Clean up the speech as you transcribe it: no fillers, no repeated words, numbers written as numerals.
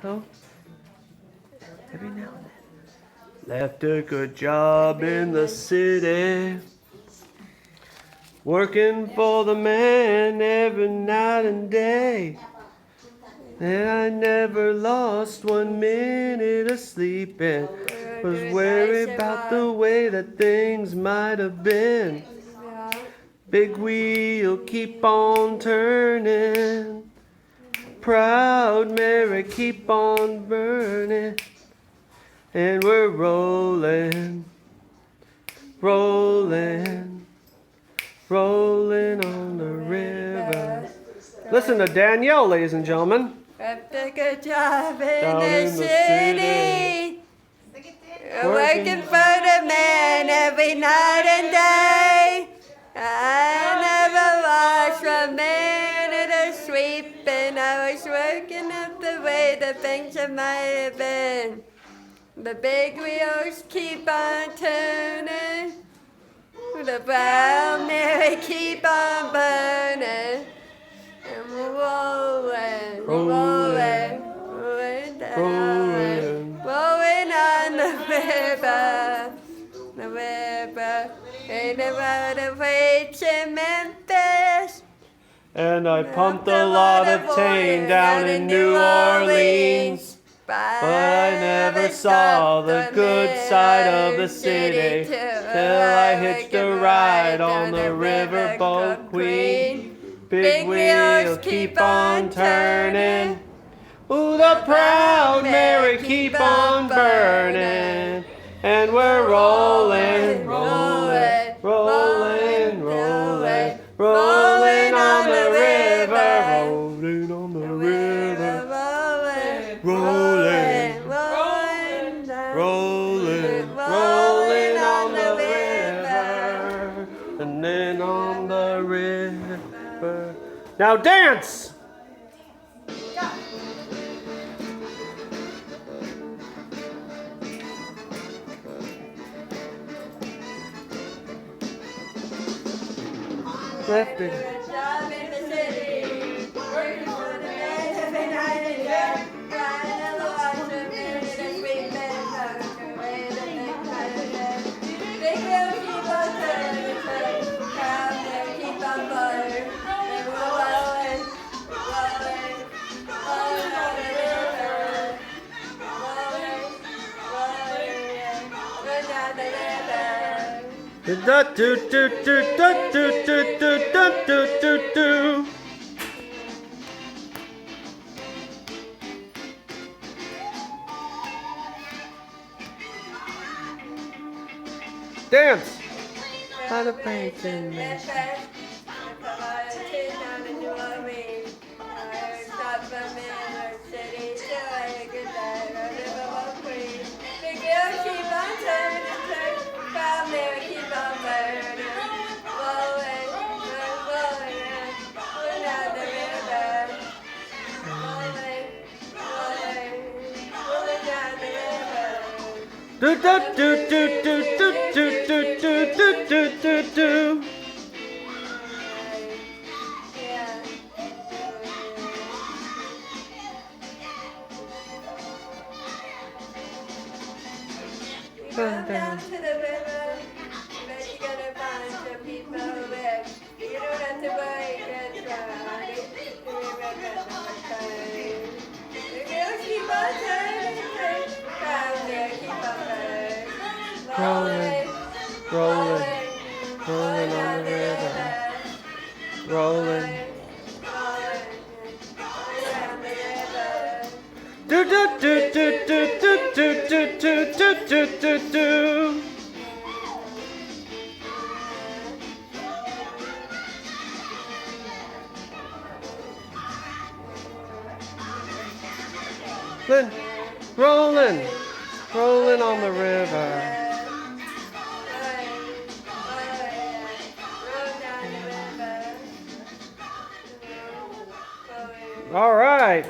Oh, every now and then. Left a good job in the city, working for the man every night and day. And I never lost 1 minute of sleep and was worried about the way that things might have been. Big wheel keep on turning, proud Mary keep on burning, and we're rolling, rolling, rolling on the river. Listen to Danielle, ladies and gentlemen. Left a good job in Down the in the city, working for the man every night and day. I never lost 1 minute of sleep, and I was working up the way the things that might have been. The big wheels keep on turning, the brown Mary keep on burning, and we're rolling, rolling, rolling down, rolling on the river, in the road of Reach in Memphis. And I pumped a lot of tane down in New Orleans, but I never saw the good side of the city till I hitched a ride on the riverboat Queen. Big wheels keep on turning, ooh, the proud Mary keep on burning, and we're rolling, rolling, rolling, rolling, rolling on the river, rolling on the river, rolling, rolling, rolling, rolling on the river, and then on the river. Now dance! Left it. Good job in the city, working for the man every night and day. Trying to lost 1 minute of sleep and tucked away the things I had. Big wheels keep on turning, proud Mary keep on burning, and we're rolling, rolling, rolling on the river, rolling, rolling, rolling down the river. Da do do do da do do do da do do do. Dance. How to paint in me. Do do do do do do do do do do do do. Run down to the river, but you're gonna find some people who live. You don't have to worry, good try. The river's not kind. The girls keep on turning, down there keep on burning. Rolling, rolling, rolling on the river. Rolling. Do do do do do do do do do do do do. Rolling, rolling on the river. All right.